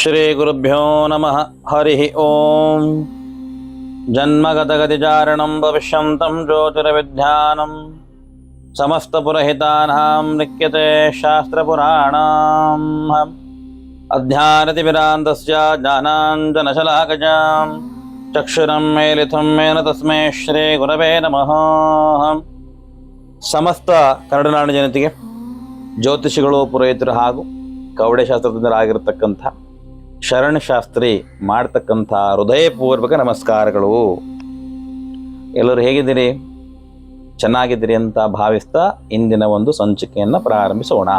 ಶ್ರೀ ಗುರುಭ್ಯೋ ನಮಃ. ಹರಿ ಓಂ. ಜನ್ಮಗತಗತಿಚಾರಣಂ ಭವಿಷ್ಯಂತಂ ಜ್ಯೋತಿರ್ವಿಜ್ಞಾನಂ ಸಮಸ್ತಪುರಹಿತಾನಾಂ ಲಿಖ್ಯತೆ ಶಾಸ್ತ್ರಪುರಾಣಾಂ. ಅಧ್ಯಾನತಿವಿರಾಂತಸ್ಯ ಜ್ಞಾನಾಂಜನಶಲಾಕಜಾಂ ಚಕ್ಷುರಂ ಮೇಲಿಥಂ ಮೇನ ತಸ್ಮೈ ಶ್ರೀ ಗುರವೇ ನಮಃ. ಸಮಸ್ತ ಕನ್ನಡ ಜನತೆಗೆ ಜ್ಯೋತಿಷಿಗಳು, ಪುರೋಹಿತರು ಹಾಗೂ ಕವಡೆಶಾಸ್ತ್ರಜ್ಞರಾಗಿರ್ತಕ್ಕಂಥ ಶರಣಶಾಸ್ತ್ರಿ ಮಾಡ್ತಕ್ಕಂಥ ಹೃದಯಪೂರ್ವಕ ನಮಸ್ಕಾರಗಳು. ಎಲ್ಲರೂ ಹೇಗಿದ್ದೀರಿ? ಚೆನ್ನಾಗಿದ್ದೀರಿ ಅಂತ ಭಾವಿಸ್ತಾ ಇಂದಿನ ಒಂದು ಸಂಚಿಕೆಯನ್ನು ಪ್ರಾರಂಭಿಸೋಣ.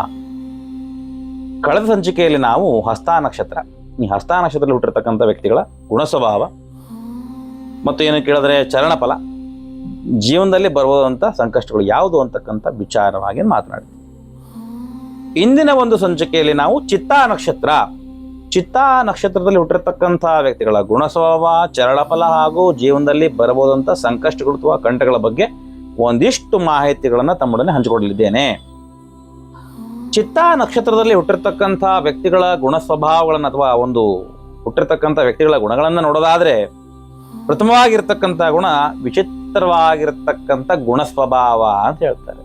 ಕಳೆದ ಸಂಚಿಕೆಯಲ್ಲಿ ನಾವು ಹಸ್ತ ನಕ್ಷತ್ರ, ಈ ಹಸ್ತ ನಕ್ಷತ್ರದಲ್ಲಿ ಹುಟ್ಟಿರ್ತಕ್ಕಂಥ ವ್ಯಕ್ತಿಗಳ ಗುಣಸ್ವಭಾವ ಮತ್ತು ಏನು ಕೇಳಿದ್ರೆ ಚರಣಫಲ, ಜೀವನದಲ್ಲಿ ಬರುವಂಥ ಸಂಕಷ್ಟಗಳು ಯಾವುದು ಅಂತಕ್ಕಂಥ ವಿಚಾರವಾಗಿ ಮಾತನಾಡ್ತೀವಿ. ಇಂದಿನ ಒಂದು ಸಂಚಿಕೆಯಲ್ಲಿ ನಾವು ಚಿತ್ತಾ ನಕ್ಷತ್ರದಲ್ಲಿ ಹುಟ್ಟಿರ್ತಕ್ಕಂಥ ವ್ಯಕ್ತಿಗಳ ಗುಣಸ್ವಭಾವ, ಚರಣಫಲ ಹಾಗೂ ಜೀವನದಲ್ಲಿ ಬರಬಹುದಂಥ ಸಂಕಷ್ಟಗಳು ಅಥವಾ ಕಂಟಗಳ ಬಗ್ಗೆ ಒಂದಿಷ್ಟು ಮಾಹಿತಿಗಳನ್ನು ತಮ್ಮೊಡನೆ ಹಂಚಿಕೊಳ್ಳಲಿದ್ದೇನೆ. ಚಿತ್ತಾ ನಕ್ಷತ್ರದಲ್ಲಿ ಹುಟ್ಟಿರ್ತಕ್ಕಂಥ ವ್ಯಕ್ತಿಗಳ ಗುಣಸ್ವಭಾವಗಳನ್ನು ಅಥವಾ ಒಂದು ಹುಟ್ಟಿರ್ತಕ್ಕಂಥ ವ್ಯಕ್ತಿಗಳ ಗುಣಗಳನ್ನು ನೋಡೋದಾದ್ರೆ, ಪ್ರಥಮವಾಗಿರ್ತಕ್ಕಂಥ ಗುಣ ವಿಚಿತ್ರವಾಗಿರ್ತಕ್ಕಂಥ ಗುಣಸ್ವಭಾವ ಅಂತ ಹೇಳ್ತಾರೆ.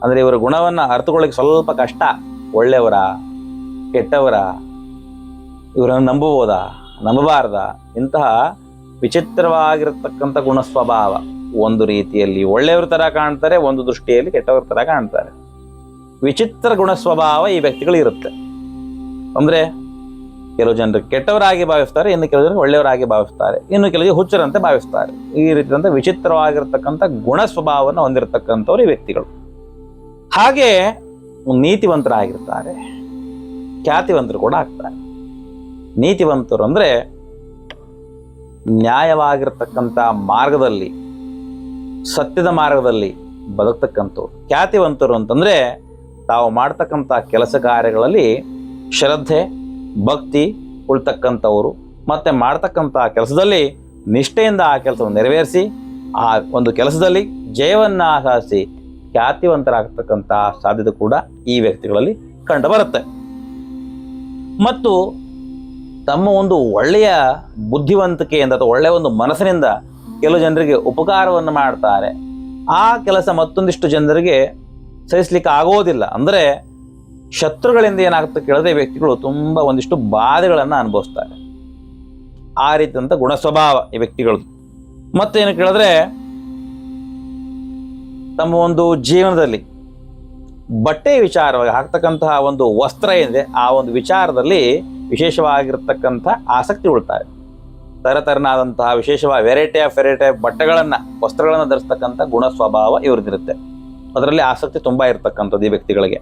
ಅಂದರೆ ಇವರ ಗುಣವನ್ನು ಅರ್ಥಕೊಳ್ಳಿಕ್ಕೆ ಸ್ವಲ್ಪ ಕಷ್ಟ. ಒಳ್ಳೆಯವರ, ಕೆಟ್ಟವರ, ಇವರನ್ನು ನಂಬಬಹುದಾ, ನಂಬಬಾರ್ದ, ಇಂತಹ ವಿಚಿತ್ರವಾಗಿರ್ತಕ್ಕಂಥ ಗುಣಸ್ವಭಾವ. ಒಂದು ರೀತಿಯಲ್ಲಿ ಒಳ್ಳೆಯವ್ರ ಥರ ಕಾಣ್ತಾರೆ, ಒಂದು ದೃಷ್ಟಿಯಲ್ಲಿ ಕೆಟ್ಟವ್ರ ಥರ ಕಾಣ್ತಾರೆ. ವಿಚಿತ್ರ ಗುಣಸ್ವಭಾವ ಈ ವ್ಯಕ್ತಿಗಳು ಇರುತ್ತೆ. ಅಂದರೆ ಕೆಲವು ಜನರು ಕೆಟ್ಟವರಾಗಿ ಭಾವಿಸ್ತಾರೆ, ಇನ್ನು ಕೆಲವು ಜನರು ಒಳ್ಳೆಯವರಾಗಿ ಭಾವಿಸ್ತಾರೆ, ಇನ್ನು ಕೆಲವು ಹುಚ್ಚರಂತೆ ಭಾವಿಸ್ತಾರೆ. ಈ ರೀತಿಯಾದಂಥ ವಿಚಿತ್ರವಾಗಿರ್ತಕ್ಕಂಥ ಗುಣ ಸ್ವಭಾವವನ್ನು ಹೊಂದಿರತಕ್ಕಂಥವ್ರು ಈ ವ್ಯಕ್ತಿಗಳು. ಹಾಗೆ ನೀತಿವಂತರಾಗಿರ್ತಾರೆ, ಖ್ಯಾತಿವಂತರು ಕೂಡ ಆಗ್ತಾರೆ. ನೀತಿವಂತರು ಅಂದರೆ ನ್ಯಾಯವಾಗಿರ್ತಕ್ಕಂಥ ಮಾರ್ಗದಲ್ಲಿ, ಸತ್ಯದ ಮಾರ್ಗದಲ್ಲಿ ಬದುಕ್ತಕ್ಕಂಥವ್ರು. ಖ್ಯಾತಿವಂತರು ಅಂತಂದರೆ ತಾವು ಮಾಡ್ತಕ್ಕಂಥ ಕೆಲಸ ಕಾರ್ಯಗಳಲ್ಲಿ ಶ್ರದ್ಧೆ, ಭಕ್ತಿ ಉಳ್ತಕ್ಕಂಥವ್ರು, ಮತ್ತು ಮಾಡ್ತಕ್ಕಂಥ ಕೆಲಸದಲ್ಲಿ ನಿಷ್ಠೆಯಿಂದ ಆ ಕೆಲಸವನ್ನು ನೆರವೇರಿಸಿ ಆ ಒಂದು ಕೆಲಸದಲ್ಲಿ ಜಯವನ್ನು ಆಶಿಸಿ ಖ್ಯಾತಿವಂತರಾಗತಕ್ಕಂಥ ಸಾಧ್ಯತೆ ಕೂಡ ಈ ವ್ಯಕ್ತಿಗಳಲ್ಲಿ ಕಂಡು ಬರುತ್ತೆ. ಮತ್ತು ತಮ್ಮ ಒಂದು ಒಳ್ಳೆಯ ಬುದ್ಧಿವಂತಿಕೆಯಿಂದ ಅಥವಾ ಒಳ್ಳೆಯ ಒಂದು ಮನಸ್ಸಿನಿಂದ ಕೆಲವು ಜನರಿಗೆ ಉಪಕಾರವನ್ನು ಮಾಡ್ತಾರೆ. ಆ ಕೆಲಸ ಮತ್ತೊಂದಿಷ್ಟು ಜನರಿಗೆ ಸಹಿಸ್ಲಿಕ್ಕೆ ಆಗೋದಿಲ್ಲ. ಅಂದರೆ ಶತ್ರುಗಳಿಂದ ಏನಾಗುತ್ತೆ ಕೇಳಿದ್ರೆ ವ್ಯಕ್ತಿಗಳು ತುಂಬ ಒಂದಿಷ್ಟು ಬಾಧೆಗಳನ್ನು ಅನುಭವಿಸ್ತಾರೆ. ಆ ರೀತಿಯಂಥ ಗುಣ ಸ್ವಭಾವ ಈ ವ್ಯಕ್ತಿಗಳದ್ದು. ಮತ್ತೇನು ಕೇಳಿದ್ರೆ, ತಮ್ಮ ಒಂದು ಜೀವನದಲ್ಲಿ ಬಟ್ಟೆ ವಿಚಾರವಾಗಿ ಹಾಕ್ತಕ್ಕಂತಹ ಒಂದು ವಸ್ತ್ರ ಏನಿದೆ ಆ ಒಂದು ವಿಚಾರದಲ್ಲಿ ವಿಶೇಷವಾಗಿರ್ತಕ್ಕಂಥ ಆಸಕ್ತಿ ಉಳ್ತಾರೆ. ತರತರನಾದಂತಹ ವಿಶೇಷವಾಗಿ ವೆರೈಟಿ ಆಫ್ ಬಟ್ಟೆಗಳನ್ನು, ವಸ್ತ್ರಗಳನ್ನು ಧರಿಸ್ತಕ್ಕಂಥ ಗುಣ ಸ್ವಭಾವ ಇವ್ರದ್ದಿರುತ್ತೆ. ಅದರಲ್ಲಿ ಆಸಕ್ತಿ ತುಂಬ ಇರತಕ್ಕಂಥದ್ದು ಈ ವ್ಯಕ್ತಿಗಳಿಗೆ.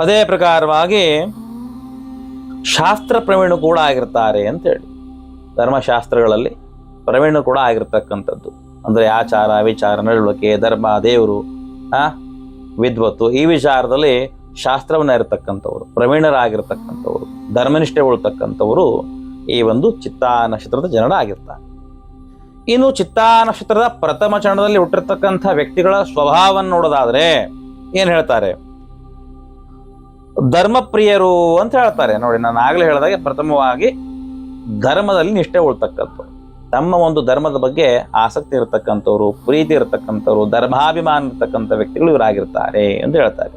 ಅದೇ ಪ್ರಕಾರವಾಗಿ ಶಾಸ್ತ್ರ ಪ್ರವೀಣ ಕೂಡ ಆಗಿರ್ತಾರೆ ಅಂತೇಳಿ, ಧರ್ಮಶಾಸ್ತ್ರಗಳಲ್ಲಿ ಪ್ರವೀಣ ಕೂಡ ಆಗಿರ್ತಕ್ಕಂಥದ್ದು. ಅಂದರೆ ಆಚಾರ, ವಿಚಾರ, ನಡವಳಿಕೆ, ಧರ್ಮ, ದೇವರು, ವಿದ್ವತ್ತು, ಈ ವಿಚಾರದಲ್ಲಿ ಶಾಸ್ತ್ರವನ್ನು ಇರತಕ್ಕಂಥವ್ರು, ಪ್ರವೀಣರಾಗಿರ್ತಕ್ಕಂಥವ್ರು, ಧರ್ಮನಿಷ್ಠೆ ಉಳ್ತಕ್ಕಂಥವರು ಈ ಒಂದು ಚಿತ್ತಾ ನಕ್ಷತ್ರದ ಜನರಾಗಿರ್ತಾರೆ. ಇನ್ನು ಚಿತ್ತಾ ನಕ್ಷತ್ರದ ಪ್ರಥಮ ಚರಣದಲ್ಲಿ ಹುಟ್ಟಿರ್ತಕ್ಕಂಥ ವ್ಯಕ್ತಿಗಳ ಸ್ವಭಾವವನ್ನು ನೋಡೋದಾದ್ರೆ ಏನು ಹೇಳ್ತಾರೆ? ಧರ್ಮಪ್ರಿಯರು ಅಂತ ಹೇಳ್ತಾರೆ. ನೋಡಿ, ನಾನು ಆಗಲೇ ಹೇಳಿದಾಗೆ ಪ್ರಥಮವಾಗಿ ಧರ್ಮದಲ್ಲಿ ನಿಷ್ಠೆ ಉಳ್ತಕ್ಕಂಥವ್ರು, ತಮ್ಮ ಒಂದು ಧರ್ಮದ ಬಗ್ಗೆ ಆಸಕ್ತಿ ಇರತಕ್ಕಂಥವ್ರು, ಪ್ರೀತಿ ಇರತಕ್ಕಂಥವ್ರು, ಧರ್ಮಾಭಿಮಾನ ಇರತಕ್ಕಂಥ ವ್ಯಕ್ತಿಗಳು ಇವರಾಗಿರ್ತಾರೆ ಅಂತ ಹೇಳ್ತಾರೆ.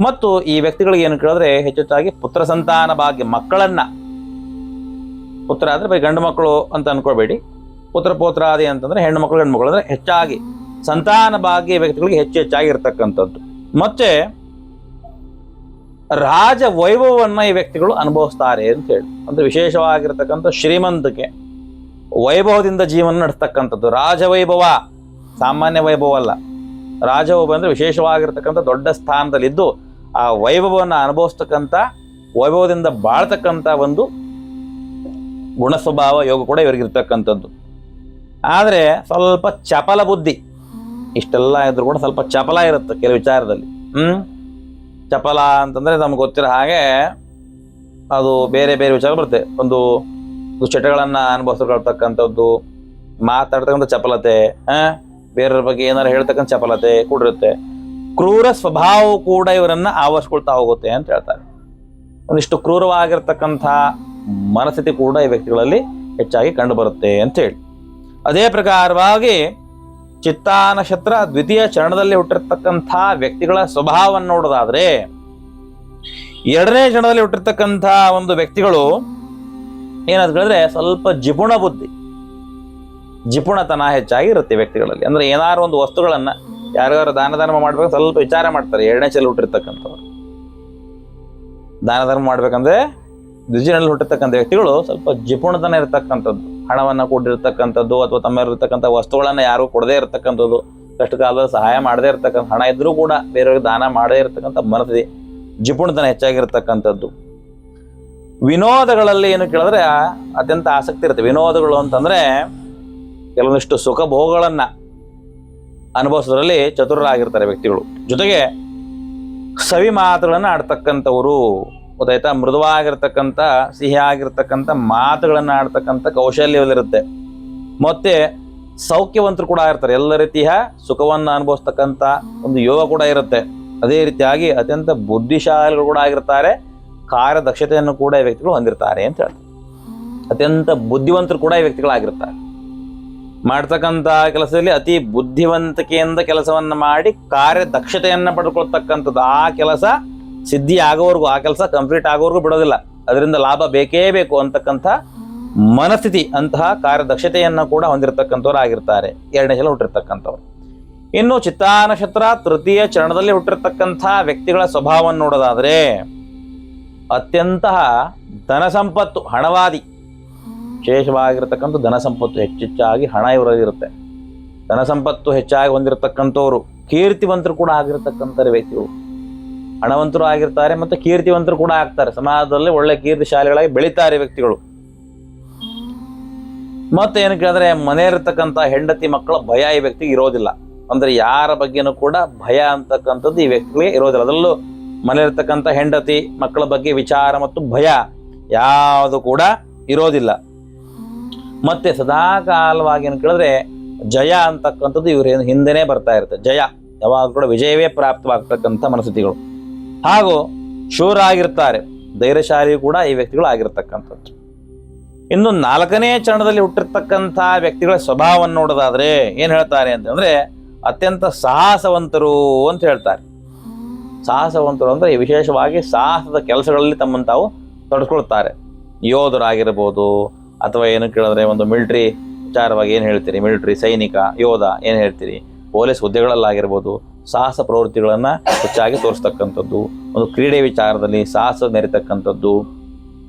ಮತ್ತು ಈ ವ್ಯಕ್ತಿಗಳಿಗೆ ಏನು ಕೇಳಿದ್ರೆ ಹೆಚ್ಚೆಚ್ಚಾಗಿ ಪುತ್ರ ಸಂತಾನ ಭಾಗ್ಯ, ಮಕ್ಕಳನ್ನ, ಪುತ್ರ ಆದರೆ ಬರೀ ಗಂಡು ಮಕ್ಕಳು ಅಂತ ಅನ್ಕೊಳ್ಬೇಡಿ, ಪುತ್ರ ಪೋತ್ರಾದಿ ಅಂತಂದ್ರೆ ಹೆಣ್ಣು ಮಕ್ಕಳು, ಗಂಡು ಮಕ್ಕಳು ಅಂದರೆ ಹೆಚ್ಚಾಗಿ ಸಂತಾನ ಭಾಗ್ಯ ವ್ಯಕ್ತಿಗಳಿಗೆ ಹೆಚ್ಚಾಗಿ ಇರತಕ್ಕಂಥದ್ದು. ಮತ್ತೆ ರಾಜ ವೈಭವವನ್ನ ಈ ವ್ಯಕ್ತಿಗಳು ಅನುಭವಿಸ್ತಾರೆ ಅಂತ ಹೇಳಿ. ಅಂದ್ರೆ ವಿಶೇಷವಾಗಿರ್ತಕ್ಕಂಥ ಶ್ರೀಮಂತಿಕೆ, ವೈಭವದಿಂದ ಜೀವನ ನಡೆಸ್ತಕ್ಕಂಥದ್ದು. ರಾಜವೈಭವ ಸಾಮಾನ್ಯ ವೈಭವ ಅಲ್ಲ. ರಾಜವೈಭವ ಅಂದರೆ ವಿಶೇಷವಾಗಿರ್ತಕ್ಕಂಥ ದೊಡ್ಡ ಸ್ಥಾನದಲ್ಲಿದ್ದು ಆ ವೈಭವವನ್ನು ಅನುಭವಿಸ್ತಕ್ಕಂಥ, ವೈಭವದಿಂದ ಬಾಳ್ತಕ್ಕಂಥ ಒಂದು ಗುಣ ಸ್ವಭಾವ ಯೋಗ ಕೂಡ ಇವರಿಗಿರ್ತಕ್ಕಂಥದ್ದು. ಆದರೆ ಸ್ವಲ್ಪ ಚಪಲ ಬುದ್ಧಿ, ಇಷ್ಟೆಲ್ಲ ಇದ್ರೂ ಕೂಡ ಸ್ವಲ್ಪ ಚಪಲ ಇರುತ್ತೆ ಕೆಲವು ವಿಚಾರದಲ್ಲಿ. ಚಪಲ ಅಂತಂದರೆ ನಮ್ಗೆ ಗೊತ್ತಿರೋ ಹಾಗೆ ಅದು ಬೇರೆ ಬೇರೆ ವಿಚಾರ ಬರುತ್ತೆ. ಒಂದು ಚಟಗಳನ್ನು ಅನುಭವಿಸ್ಕೊಳ್ತಕ್ಕಂಥದ್ದು, ಮಾತಾಡ್ತಕ್ಕಂಥ ಚಪಲತೆ, ಬೇರೆಯವ್ರ ಬಗ್ಗೆ ಏನಾರು ಹೇಳ್ತಕ್ಕಂಥ ಚಪಲತೆ ಕೂಡಿರುತ್ತೆ. ಕ್ರೂರ ಸ್ವಭಾವ ಕೂಡ ಇವರನ್ನ ಆವರಿಸ್ಕೊಳ್ತಾ ಹೋಗುತ್ತೆ ಅಂತ ಹೇಳ್ತಾರೆ. ಒಂದಿಷ್ಟು ಕ್ರೂರವಾಗಿರ್ತಕ್ಕಂಥ ಮನಸ್ಥಿತಿ ಕೂಡ ಈ ವ್ಯಕ್ತಿಗಳಲ್ಲಿ ಹೆಚ್ಚಾಗಿ ಕಂಡುಬರುತ್ತೆ ಅಂತೇಳಿ. ಅದೇ ಪ್ರಕಾರವಾಗಿ ಚಿತ್ತಾ ನಕ್ಷತ್ರ ದ್ವಿತೀಯ ಚರಣದಲ್ಲಿ ಹುಟ್ಟಿರ್ತಕ್ಕಂಥ ವ್ಯಕ್ತಿಗಳ ಸ್ವಭಾವವನ್ನು ನೋಡೋದಾದ್ರೆ, ಎರಡನೇ ಚರಣದಲ್ಲಿ ಹುಟ್ಟಿರ್ತಕ್ಕಂಥ ಒಂದು ವ್ಯಕ್ತಿಗಳು ಏನಂತ ಹೇಳಿದ್ರೆ ಸ್ವಲ್ಪ ಜಿಪುಣ ಬುದ್ಧಿ, ಜಿಪುಣತನ ಹೆಚ್ಚಾಗಿ ಇರುತ್ತೆ ವ್ಯಕ್ತಿಗಳಲ್ಲಿ. ಅಂದ್ರೆ ಏನಾದ್ರು ಒಂದು ವಸ್ತುಗಳನ್ನ ಯಾರ್ಯಾರು ದಾನ ಧರ್ಮ ಮಾಡ್ಬೇಕು ಸ್ವಲ್ಪ ವಿಚಾರ ಮಾಡ್ತಾರೆ. ಎರಡನೇ ಚಲ ಹುಟ್ಟಿರ್ತಕ್ಕಂಥವ್ರು ದಾನ ಧರ್ಮ ಮಾಡ್ಬೇಕಂದ್ರೆ ದ್ವಿತೀಯದಲ್ಲಿ ಹುಟ್ಟಿರ್ತಕ್ಕಂಥ ವ್ಯಕ್ತಿಗಳು ಸ್ವಲ್ಪ ಜಿಪುಣತನ ಇರತಕ್ಕಂಥದ್ದು, ಹಣವನ್ನ ಕೊಟ್ಟಿರ್ತಕ್ಕಂಥದ್ದು ಅಥವಾ ತಮ್ಮಲ್ಲಿರ್ತಕ್ಕಂಥ ವಸ್ತುಗಳನ್ನ ಯಾರು ಕೊಡದೇ ಇರತಕ್ಕಂಥದ್ದು, ಕಷ್ಟ ಕಾಲದಲ್ಲಿ ಸಹಾಯ ಮಾಡದೇ ಇರತಕ್ಕಂಥ, ಹಣ ಇದ್ರೂ ಕೂಡ ಬೇರೆಯವ್ರಿಗೆ ದಾನ ಮಾಡದೇ ಇರತಕ್ಕಂಥ ಮನಸ್ಥಿತಿ, ಜಿಪುಣತನ ಹೆಚ್ಚಾಗಿರ್ತಕ್ಕಂಥದ್ದು. ವಿನೋದಗಳಲ್ಲಿ ಏನು ಕೇಳಿದ್ರೆ ಅತ್ಯಂತ ಆಸಕ್ತಿ ಇರುತ್ತೆ. ವಿನೋದಗಳು ಅಂತಂದ್ರೆ ಕೆಲವೊಂದಿಷ್ಟು ಸುಖ ಭೋಗಗಳನ್ನ ಅನುಭವಿಸೋದ್ರಲ್ಲಿ ಚತುರರಾಗಿರ್ತಾರೆ ವ್ಯಕ್ತಿಗಳು. ಜೊತೆಗೆ ಸವಿ ಮಾತುಗಳನ್ನ ಆಡ್ತಕ್ಕಂಥವ್ರು, ಗೊತ್ತಾಯ್ತಾ, ಮೃದುವಾಗಿರ್ತಕ್ಕಂಥ ಸಿಹಿಯಾಗಿರ್ತಕ್ಕಂಥ ಮಾತುಗಳನ್ನ ಆಡ್ತಕ್ಕಂಥ ಕೌಶಲ್ಯವಿರುತ್ತೆ. ಮತ್ತೆ ಸೌಖ್ಯವಂತರು ಕೂಡ ಇರ್ತಾರೆ. ಎಲ್ಲ ರೀತಿಯ ಸುಖವನ್ನ ಅನುಭವಿಸ್ತಕ್ಕಂಥ ಒಂದು ಯೋಗ ಕೂಡ ಇರುತ್ತೆ. ಅದೇ ರೀತಿಯಾಗಿ ಅತ್ಯಂತ ಬುದ್ಧಿಶಾಲಿಗಳು ಕೂಡ ಆಗಿರ್ತಾರೆ. ಕಾರ್ಯದಕ್ಷತೆಯನ್ನು ಕೂಡ ಈ ವ್ಯಕ್ತಿಗಳು ಹೊಂದಿರ್ತಾರೆ ಅಂತ ಹೇಳ್ತಾರೆ. ಅತ್ಯಂತ ಬುದ್ಧಿವಂತರು ಕೂಡ ಈ ವ್ಯಕ್ತಿಗಳಾಗಿರ್ತಾರೆ. ಮಾಡ್ತಕ್ಕಂಥ ಕೆಲಸದಲ್ಲಿ ಅತಿ ಬುದ್ಧಿವಂತಿಕೆಯಿಂದ ಕೆಲಸವನ್ನ ಮಾಡಿ ಕಾರ್ಯದಕ್ಷತೆಯನ್ನ ಪಡ್ಕೊಳ್ತಕ್ಕಂಥದ್ದು. ಆ ಕೆಲಸ ಸಿದ್ಧಿ ಆಗೋವರೆಗೂ, ಆ ಕೆಲಸ ಕಂಪ್ಲೀಟ್ ಆಗೋವರೆಗೂ ಬಿಡೋದಿಲ್ಲ. ಅದರಿಂದ ಲಾಭ ಬೇಕೇ ಬೇಕು ಅಂತಕ್ಕಂಥ ಮನಸ್ಥಿತಿ, ಅಂತಹ ಕಾರ್ಯದಕ್ಷತೆಯನ್ನ ಕೂಡ ಹೊಂದಿರತಕ್ಕಂಥವ್ರು ಆಗಿರ್ತಾರೆ ಎರಡನೇ ಸಲ ಹುಟ್ಟಿರ್ತಕ್ಕಂಥವ್ರು. ಇನ್ನು ಚಿತ್ತಾ ನಕ್ಷತ್ರ ತೃತೀಯ ಚರಣದಲ್ಲಿ ಹುಟ್ಟಿರ್ತಕ್ಕಂಥ ವ್ಯಕ್ತಿಗಳ ಸ್ವಭಾವವನ್ನು ನೋಡೋದಾದ್ರೆ, ಅತ್ಯಂತ ಧನ ಸಂಪತ್ತು, ಹಣವಾದಿ, ವಿಶೇಷವಾಗಿರ್ತಕ್ಕಂಥ ಧನ ಸಂಪತ್ತು, ಹೆಚ್ಚೆಚ್ಚಾಗಿ ಹಣ ಇವರಲ್ಲಿರುತ್ತೆ. ಧನ ಸಂಪತ್ತು ಹೆಚ್ಚಾಗಿ ಹೊಂದಿರತಕ್ಕಂಥವ್ರು, ಕೀರ್ತಿವಂತರು ಕೂಡ ಆಗಿರ್ತಕ್ಕಂಥ ವ್ಯಕ್ತಿಗಳು. ಹಣವಂತರು ಆಗಿರ್ತಾರೆ ಮತ್ತು ಕೀರ್ತಿವಂತರು ಕೂಡ ಆಗ್ತಾರೆ. ಸಮಾಜದಲ್ಲಿ ಒಳ್ಳೆ ಕೀರ್ತಿಶಾಲಿಗಳಾಗಿ ಬೆಳೀತಾರೆ ವ್ಯಕ್ತಿಗಳು. ಮತ್ತೆ ಏನು ಕೇಳಿದ್ರೆ, ಮನೆ ಇರತಕ್ಕಂಥ ಹೆಂಡತಿ ಮಕ್ಕಳ ಭಯ ಈ ವ್ಯಕ್ತಿಗೆ ಇರೋದಿಲ್ಲ. ಅಂದ್ರೆ ಯಾರ ಬಗ್ಗೆನೂ ಕೂಡ ಭಯ ಅಂತಕ್ಕಂಥದ್ದು ಈ ವ್ಯಕ್ತಿಗಳಿಗೆ ಇರೋದಿಲ್ಲ. ಅದರಲ್ಲೂ ಮನೆ ಇರತಕ್ಕಂಥ ಹೆಂಡತಿ ಮಕ್ಕಳ ಬಗ್ಗೆ ವಿಚಾರ ಮತ್ತು ಭಯ ಯಾವುದು ಕೂಡ ಇರೋದಿಲ್ಲ. ಮತ್ತೆ ಸದಾಕಾಲವಾಗಿ ಏನು ಕೇಳಿದ್ರೆ ಜಯ ಅಂತಕ್ಕಂಥದ್ದು ಇವ್ರ ಹಿಂದೆನೇ ಬರ್ತಾ ಇರುತ್ತೆ. ಜಯ ಯಾವಾಗ ಕೂಡ ವಿಜಯವೇ ಪ್ರಾಪ್ತವಾಗ್ತಕ್ಕಂಥ ಮನಸ್ಥಿತಿಗಳು. ಹಾಗೂ ಶೂರ ಆಗಿರ್ತಾರೆ, ಧೈರ್ಯಶಾಲಿ ಕೂಡ ಈ ವ್ಯಕ್ತಿಗಳು ಆಗಿರ್ತಕ್ಕಂಥದ್ದು. ಇನ್ನು ನಾಲ್ಕನೇ ಚರಣದಲ್ಲಿ ಹುಟ್ಟಿರ್ತಕ್ಕಂಥ ವ್ಯಕ್ತಿಗಳ ಸ್ವಭಾವವನ್ನು ನೋಡೋದಾದ್ರೆ ಏನ್ ಹೇಳ್ತಾರೆ ಅಂತಂದ್ರೆ, ಅತ್ಯಂತ ಸಾಹಸವಂತರು ಅಂತ ಹೇಳ್ತಾರೆ. ಸಾಹಸವಂತರು ಅಂದ್ರೆ ವಿಶೇಷವಾಗಿ ಸಾಹಸದ ಕೆಲಸಗಳಲ್ಲಿ ತಮ್ಮನ್ನು ತಾವು ತೊಡಸ್ಕೊಳ್ತಾರೆ. ಯೋಧರಾಗಿರ್ಬೋದು, ಅಥವಾ ಏನು ಕೇಳಿದ್ರೆ ಒಂದು ಮಿಲಿಟರಿ ವಿಚಾರವಾಗಿ ಏನು ಹೇಳ್ತೀರಿ, ಮಿಲಿಟರಿ ಸೈನಿಕ ಯೋಧ ಏನು ಹೇಳ್ತೀರಿ, ಪೊಲೀಸ್ ಹುದ್ದೆಗಳಲ್ಲಾಗಿರ್ಬೋದು ಸಾಹಸ ಪ್ರವೃತ್ತಿಗಳನ್ನ ಹೆಚ್ಚಾಗಿ ತೋರಿಸ್ತಕ್ಕಂಥದ್ದು. ಒಂದು ಕ್ರೀಡೆ ವಿಚಾರದಲ್ಲಿ ಸಾಹಸ ಮೆರಿತಕ್ಕಂಥದ್ದು,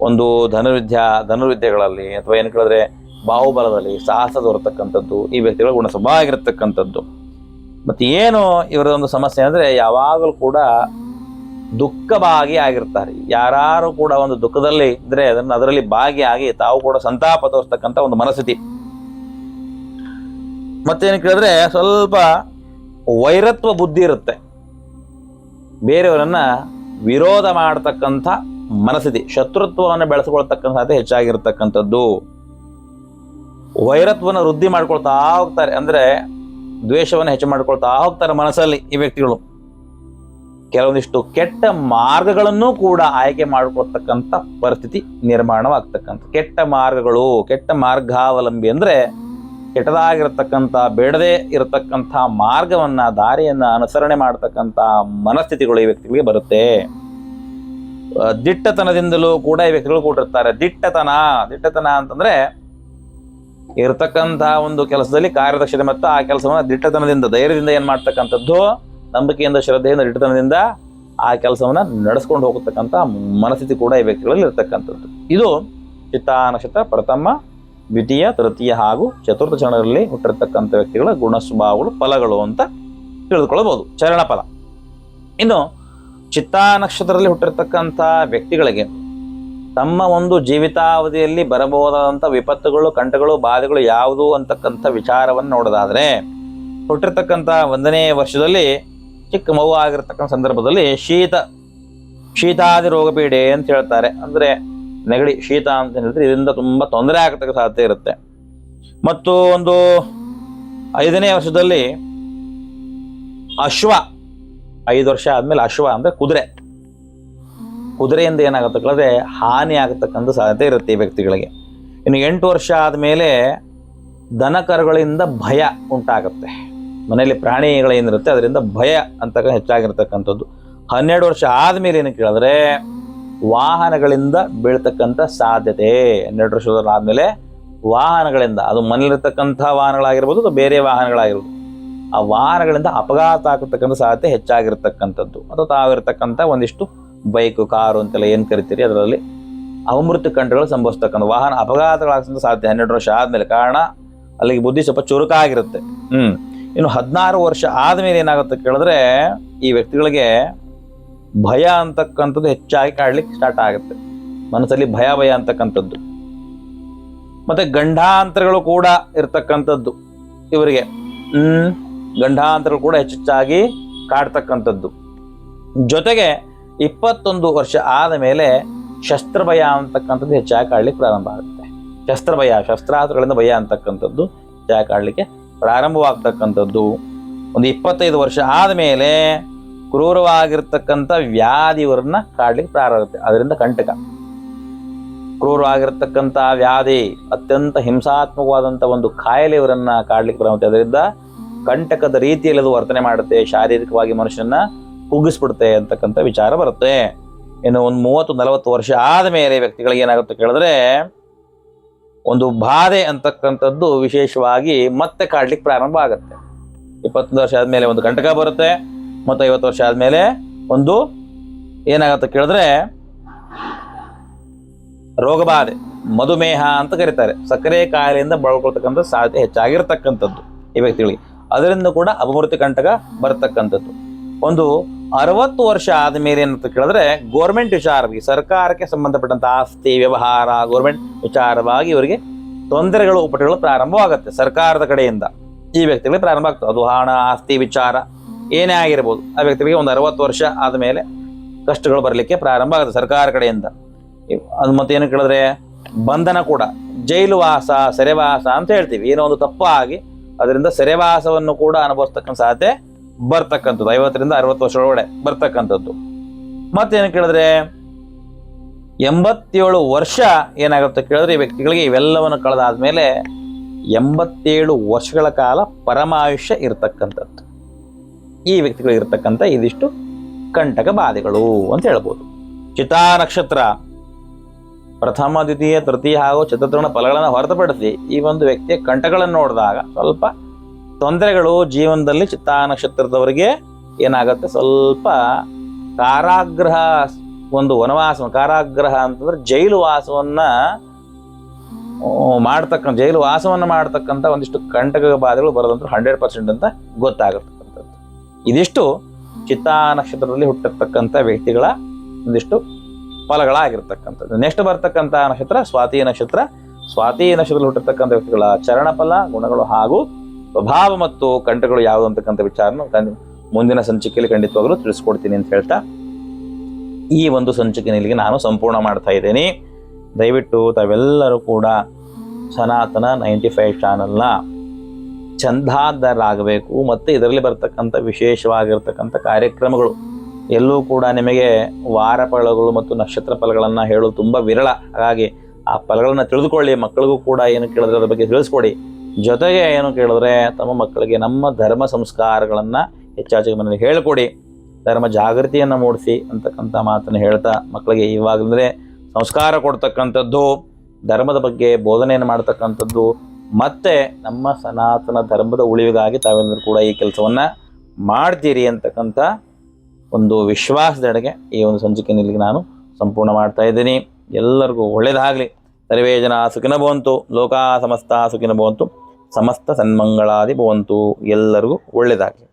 ಒಂದು ಧನುರ್ವಿದ್ಯೆಗಳಲ್ಲಿ ಅಥವಾ ಏನು ಕೇಳಿದ್ರೆ ಬಾಹುಬಲದಲ್ಲಿ ಸಾಹಸ ತೋರ್ತಕ್ಕಂಥದ್ದು ಈ ವ್ಯಕ್ತಿಗಳ ಗುಣ ಸ್ವಭಾವ ಆಗಿರತಕ್ಕಂಥದ್ದು. ಮತ್ತೆ ಏನು ಇವರ ಒಂದು ಸಮಸ್ಯೆ ಅಂದ್ರೆ, ಯಾವಾಗಲೂ ಕೂಡ ದುಃಖ ಭಾಗಿಯಾಗಿರ್ತಾರೆ. ಯಾರು ಕೂಡ ಒಂದು ದುಃಖದಲ್ಲಿ ಇದ್ರೆ ಅದರಲ್ಲಿ ಭಾಗಿಯಾಗಿ ತಾವು ಕೂಡ ಸಂತಾಪ ತೋರಿಸ್ತಕ್ಕಂಥ ಒಂದು ಮನಸ್ಥಿತಿ. ಮತ್ತೇನು ಕೇಳಿದ್ರೆ ಸ್ವಲ್ಪ ವೈರತ್ವ ಬುದ್ಧಿ ಇರುತ್ತೆ. ಬೇರೆಯವರನ್ನ ವಿರೋಧ ಮಾಡತಕ್ಕಂಥ ಮನಸ್ಥಿತಿ, ಶತ್ರುತ್ವವನ್ನು ಬೆಳೆಸ್ಕೊಳ್ತಕ್ಕಂಥದ್ದು ಹೆಚ್ಚಾಗಿರ್ತಕ್ಕಂಥದ್ದು. ವೈರತ್ವವನ್ನು ವೃದ್ಧಿ ಮಾಡ್ಕೊಳ್ತಾ ಹೋಗ್ತಾರೆ, ಅಂದ್ರೆ ದ್ವೇಷವನ್ನು ಹೆಚ್ಚು ಮಾಡ್ಕೊಳ್ತಾ ಹೋಗ್ತಾರೆ ಮನಸ್ಸಲ್ಲಿ ಈ ವ್ಯಕ್ತಿಗಳು. ಕೆಲವೊಂದಿಷ್ಟು ಕೆಟ್ಟ ಮಾರ್ಗಗಳನ್ನು ಕೂಡ ಆಯ್ಕೆ ಮಾಡಿಕೊಳ್ತಕ್ಕಂಥ ಪರಿಸ್ಥಿತಿ ನಿರ್ಮಾಣವಾಗ್ತಕ್ಕಂಥ. ಕೆಟ್ಟ ಮಾರ್ಗಗಳು, ಕೆಟ್ಟ ಮಾರ್ಗಾವಲಂಬಿ ಅಂದ್ರೆ ಕೆಟ್ಟದಾಗಿರ್ತಕ್ಕಂಥ ಬೇಡದೇ ಇರತಕ್ಕಂಥ ಮಾರ್ಗವನ್ನ, ದಾರಿಯನ್ನ ಅನುಸರಣೆ ಮಾಡತಕ್ಕಂಥ ಮನಸ್ಥಿತಿಗಳು ಈ ವ್ಯಕ್ತಿಗಳಿಗೆ ಬರುತ್ತೆ. ದಿಟ್ಟತನದಿಂದಲೂ ಕೂಡ ಈ ವ್ಯಕ್ತಿಗಳು ಕೂಡಿರ್ತಾರೆ. ದಿಟ್ಟತನ ಅಂತಂದ್ರೆ ಇರತಕ್ಕಂಥ ಒಂದು ಕೆಲಸದಲ್ಲಿ ಕಾರ್ಯದಕ್ಷತೆ ಮತ್ತು ಆ ಕೆಲಸವನ್ನ ದಿಟ್ಟತನದಿಂದ, ಧೈರ್ಯದಿಂದ ಏನ್ ಮಾಡ್ತಕ್ಕಂಥದ್ದು, ನಂಬಿಕೆಯಿಂದ, ಶ್ರದ್ಧೆಯಿಂದ, ದಿಟ್ಟತನದಿಂದ ಆ ಕೆಲಸವನ್ನ ನಡೆಸ್ಕೊಂಡು ಹೋಗತಕ್ಕಂಥ ಮನಸ್ಥಿತಿ ಕೂಡ ಈ ವ್ಯಕ್ತಿಗಳಲ್ಲಿ ಇರತಕ್ಕಂಥದ್ದು. ಇದು ಚಿತ್ತಾ ನಕ್ಷತ್ರ ಪ್ರಥಮ, ದ್ವಿತೀಯ, ತೃತೀಯ ಹಾಗೂ ಚತುರ್ಥ ಚರಣದಲ್ಲಿ ಹುಟ್ಟಿರ್ತಕ್ಕಂಥ ವ್ಯಕ್ತಿಗಳ ಗುಣ ಸ್ವಭಾವಗಳು, ಫಲಗಳು ಅಂತ ತಿಳಿದುಕೊಳ್ಳಬಹುದು, ಚರಣ ಫಲ. ಇನ್ನು ಚಿತ್ತಾ ನಕ್ಷತ್ರದಲ್ಲಿ ಹುಟ್ಟಿರ್ತಕ್ಕಂಥ ವ್ಯಕ್ತಿಗಳಿಗೆ ತಮ್ಮ ಒಂದು ಜೀವಿತಾವಧಿಯಲ್ಲಿ ಬರಬಹುದಾದಂಥ ವಿಪತ್ತುಗಳು, ಕಂಟಗಳು, ಬಾಧೆಗಳು ಯಾವುದು ಅಂತಕ್ಕಂಥ ವಿಚಾರವನ್ನು ನೋಡೋದಾದ್ರೆ, ಹುಟ್ಟಿರ್ತಕ್ಕಂಥ 1ನೇ ವರ್ಷದಲ್ಲಿ ಚಿಕ್ಕ ಮಗು ಆಗಿರ್ತಕ್ಕಂಥ ಸಂದರ್ಭದಲ್ಲಿ ಶೀತಾದಿ ರೋಗ ಪೀಡೆ ಅಂತ ಹೇಳ್ತಾರೆ. ಅಂದ್ರೆ ನೆಗಡಿ, ಶೀತ ಅಂತ ಹೇಳಿದ್ರೆ ಇದರಿಂದ ತುಂಬಾ ತೊಂದರೆ ಆಗತಕ್ಕ ಸಾಧ್ಯತೆ ಇರುತ್ತೆ. ಮತ್ತು ಒಂದು 5ನೇ ವರ್ಷದಲ್ಲಿ ಅಶ್ವ, 5 ವರ್ಷ ಆದ್ಮೇಲೆ ಅಶ್ವ ಅಂದ್ರೆ ಕುದುರೆ, ಕುದುರೆಯಿಂದ ಏನಾಗುತ್ತೆ ಕೇಳಿದ್ರೆ ಹಾನಿ ಆಗತಕ್ಕಂಥ ಸಾಧ್ಯತೆ ಇರುತ್ತೆ ಈ ವ್ಯಕ್ತಿಗಳಿಗೆ. ಇನ್ನು 8 ವರ್ಷ ಆದಮೇಲೆ ದನ ಕರುಗಳಿಂದ ಭಯ ಉಂಟಾಗುತ್ತೆ. ಮನೆಯಲ್ಲಿ ಪ್ರಾಣಿಗಳೇನಿರುತ್ತೆ ಅದರಿಂದ ಭಯ ಅಂತ ಹೆಚ್ಚಾಗಿರ್ತಕ್ಕಂಥದ್ದು. 12 ವರ್ಷ ಆದಮೇಲೆ ಏನು ಕೇಳಿದ್ರೆ ವಾಹನಗಳಿಂದ ಬೀಳ್ತಕ್ಕಂಥ ಸಾಧ್ಯತೆ. 12 ವರ್ಷದಲ್ಲಾದಮೇಲೆ ವಾಹನಗಳಿಂದ, ಅದು ಮನೇಲಿರ್ತಕ್ಕಂಥ ವಾಹನಗಳಾಗಿರ್ಬೋದು ಅಥವಾ ಬೇರೆ ವಾಹನಗಳಾಗಿರ್ಬೋದು, ಆ ವಾಹನಗಳಿಂದ ಅಪಘಾತ ಆಗತಕ್ಕಂಥ ಸಾಧ್ಯತೆ ಹೆಚ್ಚಾಗಿರ್ತಕ್ಕಂಥದ್ದು. ಅಥವಾ ತಾವಿರ್ತಕ್ಕಂಥ ಒಂದಿಷ್ಟು ಬೈಕು, ಕಾರು ಅಂತೆಲ್ಲ ಏನು ಕರಿತೀರಿ ಅದರಲ್ಲಿ ಅಮೃತ ಕಂಠಗಳು ಸಂಭವಿಸ್ತಕ್ಕಂಥ ವಾಹನ ಅಪಘಾತಗಳಾಗ್ತಕ್ಕಂಥ ಸಾಧ್ಯತೆ 12 ವರ್ಷ ಆದಮೇಲೆ. ಕಾರಣ ಅಲ್ಲಿಗೆ ಬುದ್ಧಿ ಸ್ವಲ್ಪ ಚುರುಕಾಗಿರುತ್ತೆ. ಇನ್ನು 16 ವರ್ಷ ಆದಮೇಲೆ ಏನಾಗುತ್ತೆ ಕೇಳಿದ್ರೆ ಈ ವ್ಯಕ್ತಿಗಳಿಗೆ ಭಯ ಅಂತಕ್ಕಂಥದ್ದು ಹೆಚ್ಚಾಗಿ ಕಾಡ್ಲಿಕ್ಕೆ ಸ್ಟಾರ್ಟ್ ಆಗುತ್ತೆ. ಮನಸ್ಸಲ್ಲಿ ಭಯ ಅಂತಕ್ಕಂಥದ್ದು. ಮತ್ತೆ ಗಂಡಾಂತರಗಳು ಕೂಡ ಇರ್ತಕ್ಕಂಥದ್ದು ಇವರಿಗೆ. ಗಂಡಾಂತರಗಳು ಕೂಡ ಹೆಚ್ಚೆಚ್ಚಾಗಿ ಕಾಡ್ತಕ್ಕಂಥದ್ದು. ಜೊತೆಗೆ 21 ವರ್ಷ ಆದ ಮೇಲೆ ಶಸ್ತ್ರಭಯ ಅಂತಕ್ಕಂಥದ್ದು ಹೆಚ್ಚಾಗಿ ಕಾಡ್ಲಿಕ್ಕೆ ಪ್ರಾರಂಭ ಆಗುತ್ತೆ. ಶಸ್ತ್ರಭಯ, ಶಸ್ತ್ರಾಸ್ತ್ರಗಳಿಂದ ಭಯ ಅಂತಕ್ಕಂಥದ್ದು ಹೆಚ್ಚಾಗಿ ಕಾಡ್ಲಿಕ್ಕೆ ಪ್ರಾರಂಭವಾಗ್ತಕ್ಕಂಥದ್ದು. ಒಂದು 25 ವರ್ಷ ಆದಮೇಲೆ ಕ್ರೂರವಾಗಿರ್ತಕ್ಕಂಥ ವ್ಯಾಧಿ ಇವರನ್ನ ಕಾಡ್ಲಿಕ್ಕೆ ಪ್ರಾರಂಭ ಆಗುತ್ತೆ. ಅದರಿಂದ ಕಂಟಕ. ಕ್ರೂರವಾಗಿರ್ತಕ್ಕಂಥ ವ್ಯಾಧಿ, ಅತ್ಯಂತ ಹಿಂಸಾತ್ಮಕವಾದಂಥ ಒಂದು ಕಾಯಿಲೆ ಇವರನ್ನ ಕಾಡ್ಲಿಕ್ಕೆ ಪ್ರಾರಂಭ. ಅದರಿಂದ ಕಂಟಕದ ರೀತಿಯಲ್ಲಿ ಅದು ವರ್ತನೆ ಮಾಡುತ್ತೆ, ಶಾರೀರಿಕವಾಗಿ ಮನುಷ್ಯನ ಕುಗ್ಗಿಸ್ಬಿಡುತ್ತೆ ಅಂತಕ್ಕಂಥ ವಿಚಾರ ಬರುತ್ತೆ. ಇನ್ನು ಒಂದು 30-40 ವರ್ಷ ಆದಮೇಲೆ ವ್ಯಕ್ತಿಗಳಿಗೆ ಏನಾಗುತ್ತೆ ಕೇಳಿದ್ರೆ ಒಂದು ಬಾಧೆ ಅಂತಕ್ಕಂಥದ್ದು ವಿಶೇಷವಾಗಿ ಮತ್ತೆ ಕಾಡ್ಲಿಕ್ಕೆ ಪ್ರಾರಂಭ ಆಗುತ್ತೆ. 21 ವರ್ಷ ಆದಮೇಲೆ ಒಂದು ಕಂಟಕ ಬರುತ್ತೆ. ಮತ್ತು 50 ವರ್ಷ ಆದಮೇಲೆ ಒಂದು ಏನಾಗುತ್ತೆ ಕೇಳಿದ್ರೆ ರೋಗಬಾಧೆ, ಮಧುಮೇಹ ಅಂತ ಕರೀತಾರೆ, ಸಕ್ಕರೆ ಕಾಯಿಲೆಯಿಂದ ಬಳಕೊಳ್ತಕ್ಕಂಥ ಸಾಧ್ಯತೆ ಹೆಚ್ಚಾಗಿರ್ತಕ್ಕಂಥದ್ದು ಈ ವ್ಯಕ್ತಿಗಳಿಗೆ. ಅದರಿಂದ ಕೂಡ ಅಪಮೃತ್ಯು ಕಂಟಕ ಬರ್ತಕ್ಕಂಥದ್ದು. ಒಂದು 60 ವರ್ಷ ಆದಮೇಲೆ ಏನಂತ ಕೇಳಿದ್ರೆ ಗೋರ್ಮೆಂಟ್ ವಿಚಾರವಾಗಿ, ಸರ್ಕಾರಕ್ಕೆ ಸಂಬಂಧಪಟ್ಟಂಥ ಆಸ್ತಿ ವ್ಯವಹಾರ, ಗೋರ್ಮೆಂಟ್ ವಿಚಾರವಾಗಿ ಇವರಿಗೆ ತೊಂದರೆಗಳು, ಉಪಟಗಳು ಪ್ರಾರಂಭವಾಗುತ್ತೆ ಸರ್ಕಾರದ ಕಡೆಯಿಂದ. ಈ ವ್ಯಕ್ತಿಗಳಿಗೆ ಪ್ರಾರಂಭ ಆಗ್ತದೆ. ಅದು ಹಣ, ಆಸ್ತಿ ವಿಚಾರ ಏನೇ ಆಗಿರ್ಬೋದು. ಆ ವ್ಯಕ್ತಿಗಳಿಗೆ ಒಂದು 60 ವರ್ಷ ಆದಮೇಲೆ ಕಷ್ಟಗಳು ಬರಲಿಕ್ಕೆ ಪ್ರಾರಂಭ ಆಗುತ್ತೆ ಸರ್ಕಾರ ಕಡೆಯಿಂದ. ಅದು ಮತ್ತೇನು ಕೇಳಿದ್ರೆ ಬಂಧನ ಕೂಡ, ಜೈಲು ವಾಸ, ಸೆರೆವಾಸ ಅಂತ ಹೇಳ್ತೀವಿ. ಏನೋ ಒಂದು ತಪ್ಪಾಗಿ ಅದರಿಂದ ಸೆರೆವಾಸವನ್ನು ಕೂಡ ಅನುಭವಿಸ್ತಕ್ಕಂಥ ಸಾಧ್ಯತೆ ಬರ್ತಕ್ಕಂಥದ್ದು. 50ರಿಂದ 60 ವರ್ಷದೊಳಗಡೆ ಬರ್ತಕ್ಕಂಥದ್ದು. ಮತ್ತೇನು ಕೇಳಿದ್ರೆ 87 ವರ್ಷ ಏನಾಗುತ್ತೆ ಕೇಳಿದ್ರೆ ಈ ವ್ಯಕ್ತಿಗಳಿಗೆ ಇವೆಲ್ಲವನ್ನು ಕಳೆದಾದ್ಮೇಲೆ 87 ವರ್ಷಗಳ ಕಾಲ ಪರಮಾಯುಷ್ಯ ಇರತಕ್ಕಂಥದ್ದು ಈ ವ್ಯಕ್ತಿಗಳಿಗೆ ಇರತಕ್ಕಂಥ ಇದಿಷ್ಟು ಕಂಟಕ ಬಾಧೆಗಳು ಅಂತ ಹೇಳ್ಬೋದು. ಚಿತಾ ನಕ್ಷತ್ರ ಪ್ರಥಮ, ದ್ವಿತೀಯ, ತೃತೀಯ ಹಾಗೂ ಚತುರ್ಥ ಫಲಗಳನ್ನು ಹೊರತುಪಡಿಸಿ ಈ ಒಂದು ವ್ಯಕ್ತಿಯ ಕಂಟಗಳನ್ನು ನೋಡಿದಾಗ ಸ್ವಲ್ಪ ತೊಂದರೆಗಳು ಜೀವನದಲ್ಲಿ ಚಿತ್ತಾ ನಕ್ಷತ್ರದವರಿಗೆ ಏನಾಗುತ್ತೆ, ಸ್ವಲ್ಪ ಕಾರಾಗೃಹ, ಒಂದು ವನವಾಸ, ಕಾರಾಗೃಹ ಅಂತಂದ್ರೆ ಜೈಲು ವಾಸವನ್ನ ಜೈಲು ವಾಸವನ್ನು ಮಾಡ್ತಕ್ಕಂಥ ಒಂದಿಷ್ಟು ಕಂಟಕ ಬಾಧೆಗಳು ಬರೋದಂತೂ 100% ಅಂತ ಗೊತ್ತಾಗಿರ್ತಕ್ಕಂಥದ್ದು. ಇದಿಷ್ಟು ಚಿತ್ತಾ ನಕ್ಷತ್ರದಲ್ಲಿ ಹುಟ್ಟಿರ್ತಕ್ಕಂಥ ವ್ಯಕ್ತಿಗಳ ಒಂದಿಷ್ಟು ಫಲಗಳಾಗಿರ್ತಕ್ಕಂಥದ್ದು. ನೆಕ್ಸ್ಟ್ ಬರ್ತಕ್ಕಂಥ ನಕ್ಷತ್ರ ಸ್ವಾತಿ ನಕ್ಷತ್ರ. ಸ್ವಾತಿ ನಕ್ಷತ್ರದಲ್ಲಿ ಹುಟ್ಟಿರ್ತಕ್ಕಂಥ ವ್ಯಕ್ತಿಗಳ ಚರಣಫಲ, ಗುಣಗಳು ಹಾಗೂ ಸ್ವಭಾವ ಮತ್ತು ಕಂಟಗಳು ಯಾವುದು ಅಂತಕ್ಕಂಥ ವಿಚಾರನ ಮುಂದಿನ ಸಂಚಿಕೆಯಲ್ಲಿ ಖಂಡಿತವಾಗಲೂ ತಿಳಿಸ್ಕೊಡ್ತೀನಿ ಅಂತ ಹೇಳ್ತಾ ಈ ಒಂದು ಸಂಚಿಕೆಯಲ್ಲಿ ನಾನು ಸಂಪೂರ್ಣ ಮಾಡ್ತಾ ಇದ್ದೇನೆ. ದಯವಿಟ್ಟು ತಾವೆಲ್ಲರೂ ಕೂಡ ಸನಾತನ 95 ಚಾನಲ್ನ ಚಂದಾದಾರರಾಗಬೇಕು. ಮತ್ತು ಇದರಲ್ಲಿ ಬರ್ತಕ್ಕಂಥ ವಿಶೇಷವಾಗಿರ್ತಕ್ಕಂಥ ಕಾರ್ಯಕ್ರಮಗಳು ಎಲ್ಲೂ ಕೂಡ ನಿಮಗೆ ವಾರ ಫಲಗಳು ಮತ್ತು ನಕ್ಷತ್ರ ಫಲಗಳನ್ನು ಹೇಳೋದು ತುಂಬ ವಿರಳ. ಹಾಗಾಗಿ ಆ ಫಲಗಳನ್ನು ತಿಳಿದುಕೊಳ್ಳಿ. ಮಕ್ಕಳಿಗೂ ಕೂಡ ಏನು ಕೇಳಿದ್ರೆ ಅದ್ರ ಬಗ್ಗೆ ತಿಳಿಸ್ಕೊಡಿ. ಜೊತೆಗೆ ಏನು ಕೇಳಿದ್ರೆ ತಮ್ಮ ಮಕ್ಕಳಿಗೆ ನಮ್ಮ ಧರ್ಮ ಸಂಸ್ಕಾರಗಳನ್ನು ಹೆಚ್ಚಾಗಿ ಮನೇಲಿ ಹೇಳಿಕೊಡಿ. ಧರ್ಮ ಜಾಗೃತಿಯನ್ನು ಮೂಡಿಸಿ ಅಂತಕ್ಕಂಥ ಮಾತನ್ನು ಹೇಳ್ತಾ ಮಕ್ಕಳಿಗೆ ಇವಾಗಲೇ ಸಂಸ್ಕಾರ ಕೊಡ್ತಕ್ಕಂಥದ್ದು, ಧರ್ಮದ ಬಗ್ಗೆ ಬೋಧನೆಯನ್ನು ಮಾಡ್ತಕ್ಕಂಥದ್ದು, ಮತ್ತು ನಮ್ಮ ಸನಾತನ ಧರ್ಮದ ಉಳಿವಿಗಾಗಿ ತಾವೆಲ್ಲರೂ ಕೂಡ ಈ ಕೆಲಸವನ್ನು ಮಾಡ್ತೀರಿ ಅಂತಕ್ಕಂಥ ಒಂದು ವಿಶ್ವಾಸದೆಡೆಗೆ ಈ ಒಂದು ಸಂಚಿಕೆಯಲ್ಲಿ ನಾನು ಸಂಪೂರ್ಣ ಮಾಡ್ತಾ ಇದ್ದೀನಿ. ಎಲ್ಲರಿಗೂ ಒಳ್ಳೆಯದಾಗಲಿ. ಸರ್ವೇ ಜನ ಸುಖಿನೋ ಭವಂತು, ಲೋಕಾ ಸಮಸ್ತ ಸುಖಿನೋ ಭವಂತು, ಸಮಸ್ತ ಸನ್ಮಂಗಳಾದಿ ಭವಂತು. ಎಲ್ಲರಿಗೂ ಒಳ್ಳೆಯದಾಗಲಿ.